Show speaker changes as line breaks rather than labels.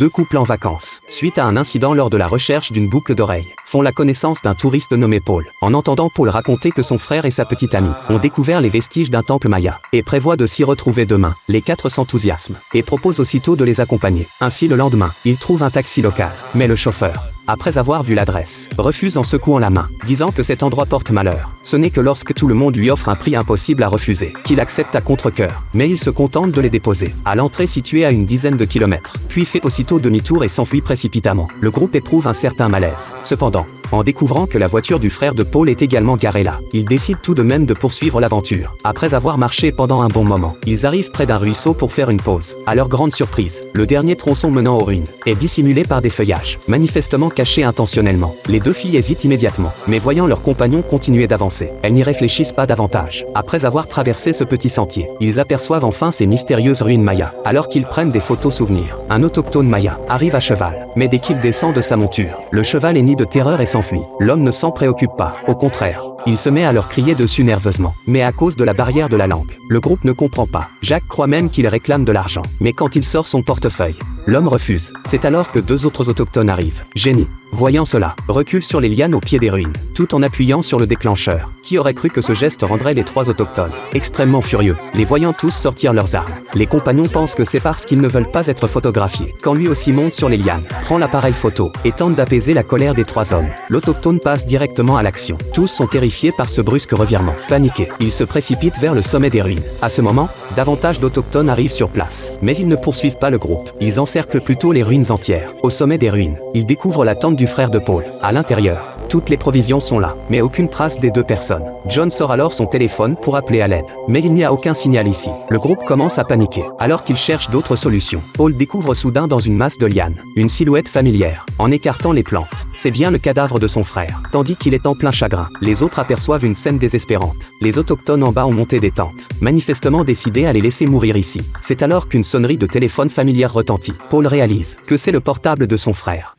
deux couples en vacances, suite à un incident lors de la recherche d'une boucle d'oreille, font la connaissance d'un touriste nommé Paul. En entendant Paul raconter que son frère et sa petite amie ont découvert les vestiges d'un temple maya et prévoient de s'y retrouver demain, les quatre s'enthousiasment et proposent aussitôt de les accompagner. Ainsi le lendemain, ils trouvent un taxi local, mais le chauffeur, après avoir vu l'adresse, refuse en secouant la main, disant que cet endroit porte malheur. Ce n'est que lorsque tout le monde lui offre un prix impossible à refuser, qu'il accepte à contre-cœur, mais il se contente de les déposer à l'entrée située à une dizaine de kilomètres, puis fait aussitôt demi-tour et s'enfuit précipitamment. Le groupe éprouve un certain malaise. Cependant, en découvrant que la voiture du frère de Paul est également garée là, ils décident tout de même de poursuivre l'aventure. Après avoir marché pendant un bon moment, ils arrivent près d'un ruisseau pour faire une pause. À leur grande surprise, le dernier tronçon menant aux ruines est dissimulé par des feuillages, manifestement cachés intentionnellement. Les deux filles hésitent immédiatement, mais voyant leurs compagnons continuer d'avancer, elles n'y réfléchissent pas davantage. Après avoir traversé ce petit sentier, ils aperçoivent enfin ces mystérieuses ruines mayas. Alors qu'ils prennent des photos souvenirs, un autochtone maya arrive à cheval, mais dès qu'il descend de sa monture, le cheval hennit de terreur et s'enfuit. L'homme ne s'en préoccupe pas, au contraire, il se met à leur crier dessus nerveusement. Mais à cause de la barrière de la langue, le groupe ne comprend pas. Jacques croit même qu'il réclame de l'argent, mais quand il sort son portefeuille, l'homme refuse. C'est alors que deux autres autochtones arrivent. Jenny, voyant cela, recule sur les lianes au pied des ruines, tout en appuyant sur le déclencheur. Qui aurait cru que ce geste rendrait les trois autochtones extrêmement furieux, les voyant tous sortir leurs armes. Les compagnons pensent que c'est parce qu'ils ne veulent pas être photographiés. Quand lui aussi monte sur les lianes, prend l'appareil photo et tente d'apaiser la colère des trois hommes, l'autochtone passe directement à l'action. Tous sont terrifiés par ce brusque revirement. Paniqués, ils se précipitent vers le sommet des ruines. À ce moment, davantage d'autochtones arrivent sur place, mais ils ne poursuivent pas le groupe. Ils encerclent plutôt les ruines entières. Au sommet des ruines, ils découvrent la tente du frère de Paul. À l'intérieur, toutes les provisions sont là, mais aucune trace des deux personnes. John sort alors son téléphone pour appeler à l'aide, mais il n'y a aucun signal ici. Le groupe commence à paniquer, alors qu'il cherche d'autres solutions. Paul découvre soudain dans une masse de lianes une silhouette familière. En écartant les plantes, c'est bien le cadavre de son frère. Tandis qu'il est en plein chagrin, les autres aperçoivent une scène désespérante. Les autochtones en bas ont monté des tentes, manifestement décidés à les laisser mourir ici. C'est alors qu'une sonnerie de téléphone familière retentit. Paul réalise que c'est le portable de son frère.